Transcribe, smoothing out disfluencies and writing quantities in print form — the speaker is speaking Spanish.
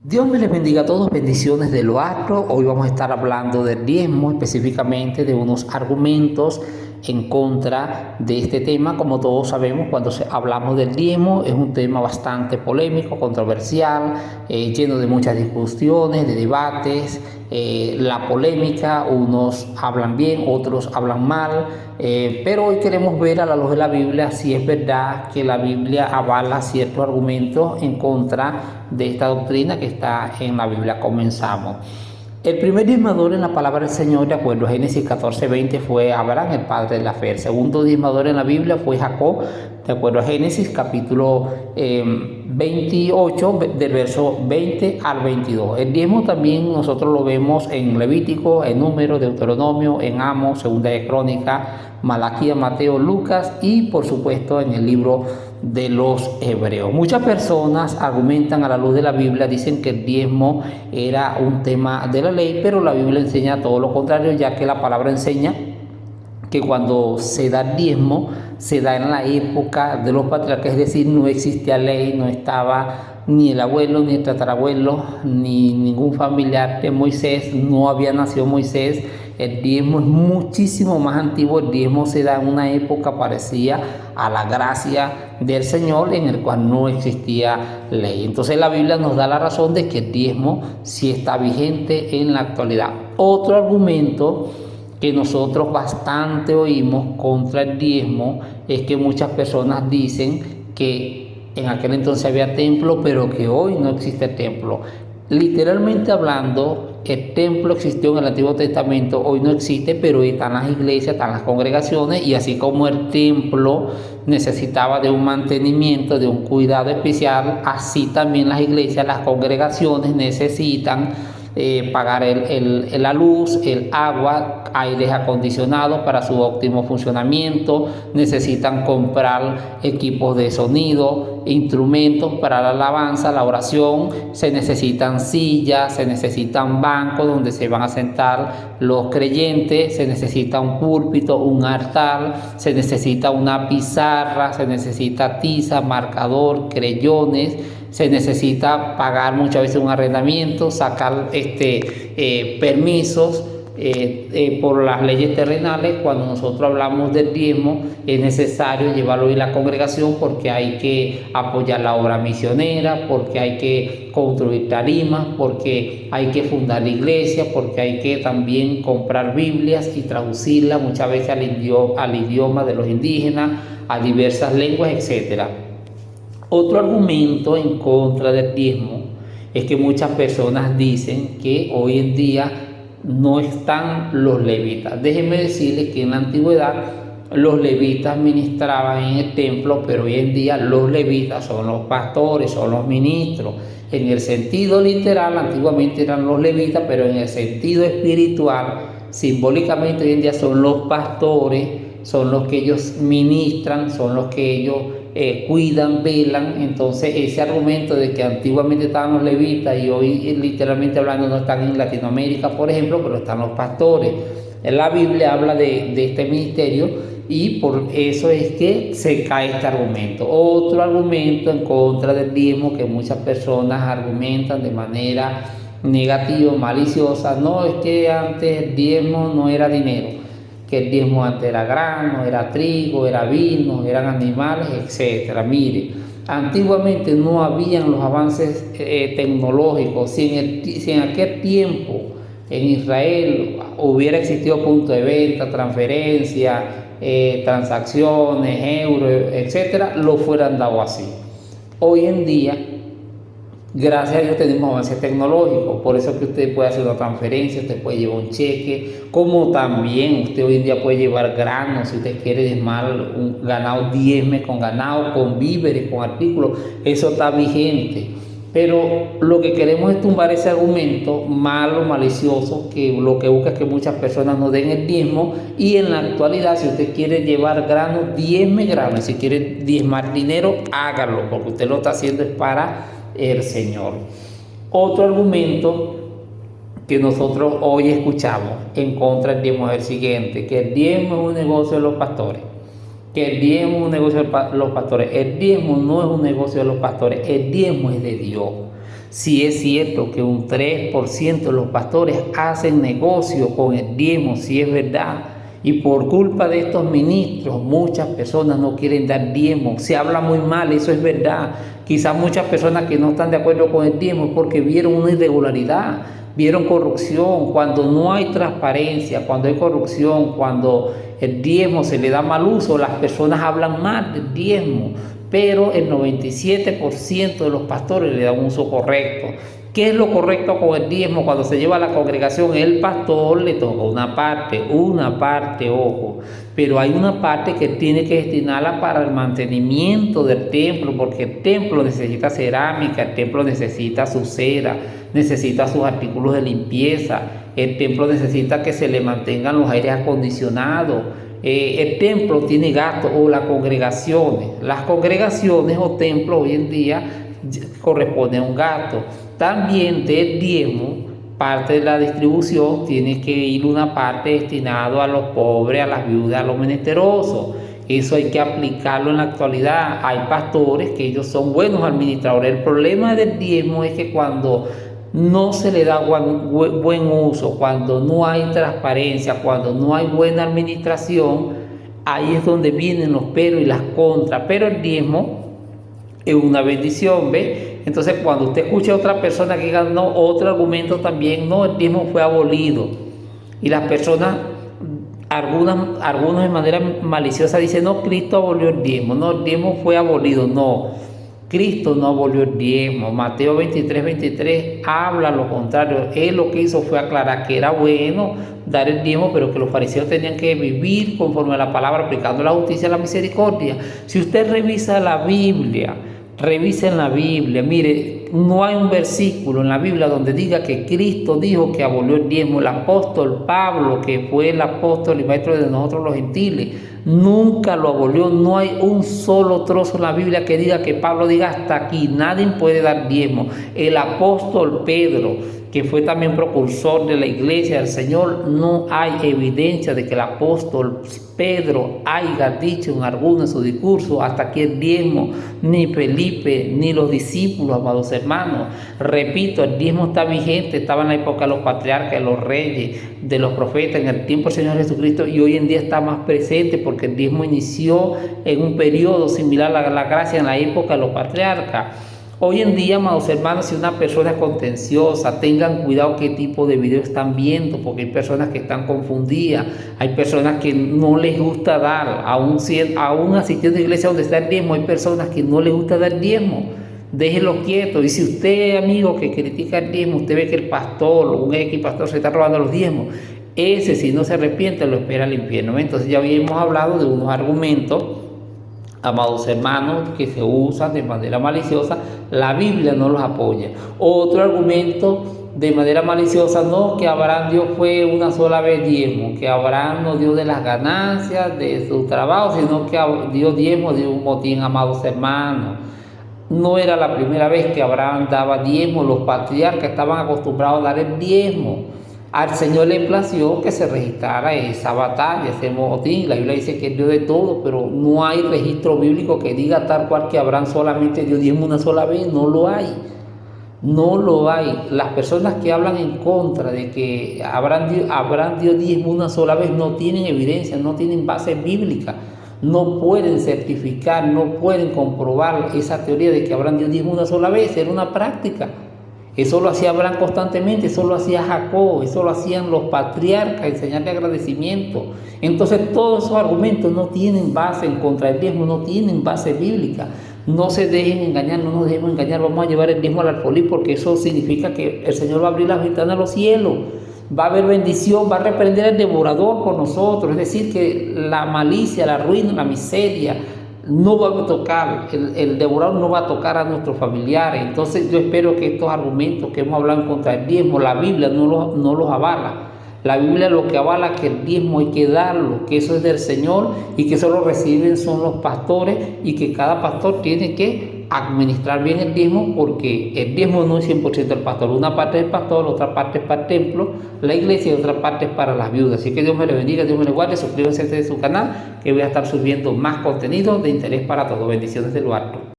Dios me les bendiga a todos, bendiciones de lo alto. Hoy vamos a estar hablando del diezmo, específicamente de unos argumentos en contra de este tema. Como todos sabemos, cuando hablamos del diezmo es un tema bastante polémico, controversial, lleno de muchas discusiones, de debates. La polémica, unos hablan bien, otros hablan mal, pero hoy queremos ver a la luz de la Biblia si es verdad que la Biblia avala ciertos argumentos en contra de esta doctrina que está en la Biblia. Comenzamos. El primer diezmador en la palabra del Señor, de acuerdo a Génesis 14:20, fue Abraham, el padre de la fe. El segundo diezmador en la Biblia fue Jacob, de acuerdo a Génesis capítulo 28, del verso 20 al 22. El diezmo también nosotros lo vemos en Levítico, en Número, Deuteronomio, en Amos, Segunda de Crónica, Malaquías, Mateo, Lucas y por supuesto en el libro de los Hebreos. Muchas personas argumentan a la luz de la Biblia, dicen que el diezmo era un tema de la ley, pero la Biblia enseña todo lo contrario, ya que la palabra enseña que cuando se da el diezmo, se da en la época de los patriarcas, es decir, no existía ley, no estaba ni el abuelo, ni el tatarabuelo, ni ningún familiar de Moisés, no había nacido Moisés. El diezmo es muchísimo más antiguo, el diezmo se da en una época parecida a la gracia del Señor, en el cual no existía ley. Entonces la Biblia nos da la razón de que el diezmo sí está vigente en la actualidad. Otro argumento que nosotros bastante oímos contra el diezmo es que muchas personas dicen que en aquel entonces había templo, pero que hoy no existe templo. Literalmente hablando, el templo existió en el Antiguo Testamento, hoy no existe, pero hoy están las iglesias, están las congregaciones, y así como el templo necesitaba de un mantenimiento, de un cuidado especial, así también las iglesias, las congregaciones necesitan pagar la luz, el agua, aires acondicionados para su óptimo funcionamiento, necesitan comprar equipos de sonido, instrumentos para la alabanza, la oración, se necesitan sillas, se necesitan bancos donde se van a sentar los creyentes, se necesita un púlpito, un altar, se necesita una pizarra, se necesita tiza, marcador, creyones, se necesita pagar muchas veces un arrendamiento, sacar permisos por las leyes terrenales. Cuando nosotros hablamos del diezmo es necesario llevarlo en la congregación porque hay que apoyar la obra misionera, porque hay que construir tarimas, porque hay que fundar la iglesia, porque hay que también comprar Biblias y traducirlas muchas veces al idioma de los indígenas, a diversas lenguas, etcétera. Otro argumento en contra del diezmo es que muchas personas dicen que hoy en día no están los levitas. Déjenme decirles que en la antigüedad los levitas ministraban en el templo, pero hoy en día los levitas son los pastores, son los ministros. En el sentido literal, antiguamente eran los levitas, pero en el sentido espiritual, simbólicamente hoy en día son los pastores, son los que ellos ministran, son los que ellos cuidan, velan. Entonces ese argumento de que antiguamente estaban los levitas y hoy literalmente hablando no están en Latinoamérica, por ejemplo, pero están los pastores. En la Biblia habla de este ministerio y por eso es que se cae este argumento. Otro argumento en contra del diezmo que muchas personas argumentan de manera negativa, maliciosa: no, es que antes el diezmo no era dinero, que el diezmo antes era grano, era trigo, era vino, eran animales, etcétera. Mire, antiguamente no habían los avances tecnológicos. Si en aquel tiempo en Israel hubiera existido punto de venta, transferencia, transacciones, euros, etcétera, lo fueran dado así. Hoy en día, gracias a Dios, tenemos avances tecnológicos, por eso que usted puede hacer una transferencia, usted puede llevar un cheque, como también usted hoy en día puede llevar granos, si usted quiere diezmar un ganado, diezme con ganado, con víveres, con artículos, eso está vigente. Pero lo que queremos es tumbar ese argumento malo, malicioso, que lo que busca es que muchas personas no den el diezmo. Y en la actualidad, si usted quiere llevar granos, diezme granos, si quiere diezmar dinero, hágalo, porque usted lo está haciendo es para el Señor. Otro argumento que nosotros hoy escuchamos en contra del diezmo es el siguiente: que el diezmo es un negocio de los pastores, que el diezmo es un negocio de los pastores. El diezmo no es un negocio de los pastores, el diezmo es de Dios. Si es cierto que un 3% de los pastores hacen negocio con el diezmo, si es verdad, y por culpa de estos ministros muchas personas no quieren dar diezmo. Se habla muy mal, eso es verdad. Quizás muchas personas que no están de acuerdo con el diezmo es porque vieron una irregularidad, vieron corrupción. Cuando no hay transparencia, cuando hay corrupción, cuando el diezmo se le da mal uso, las personas hablan mal del diezmo. Pero el 97% de los pastores le dan un uso correcto. ¿Qué es lo correcto con el diezmo? Cuando se lleva a la congregación, el pastor le toca una parte, ojo, pero hay una parte que tiene que destinarla para el mantenimiento del templo, porque el templo necesita cerámica, el templo necesita su cera, necesita sus artículos de limpieza, el templo necesita que se le mantengan los aires acondicionados. El templo tiene gastos, o las congregaciones o templos hoy en día corresponden a un gasto. También del diezmo, parte de la distribución tiene que ir una parte destinada a los pobres, a las viudas, a los menesterosos. Eso hay que aplicarlo en la actualidad. Hay pastores que ellos son buenos administradores. El problema del diezmo es que cuando no se le da buen uso, cuando no hay transparencia, cuando no hay buena administración, ahí es donde vienen los peros y las contras. Pero el diezmo es una bendición, ¿ve? Entonces cuando usted escucha a otra persona que diga no, otro argumento también, no, el diezmo fue abolido, y las personas, algunos de manera maliciosa dicen, no, Cristo abolió el diezmo, no, el diezmo fue abolido. No, Cristo no abolió el diezmo. Mateo 23 habla lo contrario. Él lo que hizo fue aclarar que era bueno dar el diezmo, pero que los fariseos tenían que vivir conforme a la palabra, aplicando la justicia y la misericordia. Si usted revisa la Biblia, revisen la Biblia, mire, no hay un versículo en la Biblia donde diga que Cristo dijo que abolió el diezmo. El apóstol Pablo, que fue el apóstol y maestro de nosotros los gentiles, nunca lo abolió. No hay un solo trozo en la Biblia que diga que Pablo diga hasta aquí, nadie puede dar diezmo. El apóstol Pedro, que fue también precursor de la iglesia del Señor, no hay evidencia de que el apóstol Pedro haya dicho en alguno de sus discursos hasta aquí el diezmo, ni Felipe, ni los discípulos, amados hermanos. Repito, el diezmo está vigente, estaba en la época de los patriarcas, de los reyes, de los profetas, en el tiempo del Señor Jesucristo, y hoy en día está más presente porque el diezmo inició en un periodo similar a la gracia en la época de los patriarcas. Hoy en día, amados hermanos, si una persona es contenciosa, tengan cuidado qué tipo de video están viendo, porque hay personas que están confundidas, hay personas que no les gusta dar, aún asistiendo a iglesia donde está el diezmo, hay personas que no les gusta dar diezmo. Déjelo quieto. Y si usted, amigo, que critica el diezmo, usted ve que el pastor o un X pastor se está robando los diezmos, ese, si no se arrepiente, lo espera el infierno. Entonces ya habíamos hablado de unos argumentos, amados hermanos, que se usan de manera maliciosa. La Biblia no los apoya. Otro argumento de manera maliciosa, no, que Abraham dio fue una sola vez diezmo, que Abraham no dio de las ganancias de su trabajo, sino que dio diezmo de un motín, amados hermanos. No era la primera vez que Abraham daba diezmo, los patriarcas estaban acostumbrados a dar el diezmo. Al Señor le plació que se registrara esa batalla, ese motín. La Biblia dice que él dio de todo, pero no hay registro bíblico que diga tal cual que Abraham solamente dio diezmo una sola vez. No lo hay. No lo hay. Las personas que hablan en contra de que Abraham dio diezmo una sola vez no tienen evidencia, no tienen base bíblica. No pueden certificar, no pueden comprobar esa teoría de que Abraham dio diezmo una sola vez. Era una práctica. Eso lo hacía Abraham constantemente, eso lo hacía Jacob, eso lo hacían los patriarcas, enseñarle agradecimiento. Entonces todos esos argumentos no tienen base en contra del diezmo, no tienen base bíblica. No se dejen engañar, no nos dejemos engañar, vamos a llevar el diezmo al alfolí, porque eso significa que el Señor va a abrir las ventanas a los cielos, va a haber bendición, va a reprender al devorador por nosotros. Es decir, que la malicia, la ruina, la miseria no va a tocar, el devorador no va a tocar a nuestros familiares. Entonces yo espero que estos argumentos que hemos hablado en contra del diezmo, la Biblia no los avala. La Biblia lo que avala es que el diezmo hay que darlo, que eso es del Señor y que eso lo reciben son los pastores, y que cada pastor tiene que administrar bien el diezmo, porque el diezmo no es 100% del pastor. Una parte es el pastor, otra parte es para el templo, la iglesia, y otra parte es para las viudas. Así que Dios me le bendiga, Dios me le guarde. Suscríbanse a este su canal, que voy a estar subiendo más contenido de interés para todos. Bendiciones de lo alto.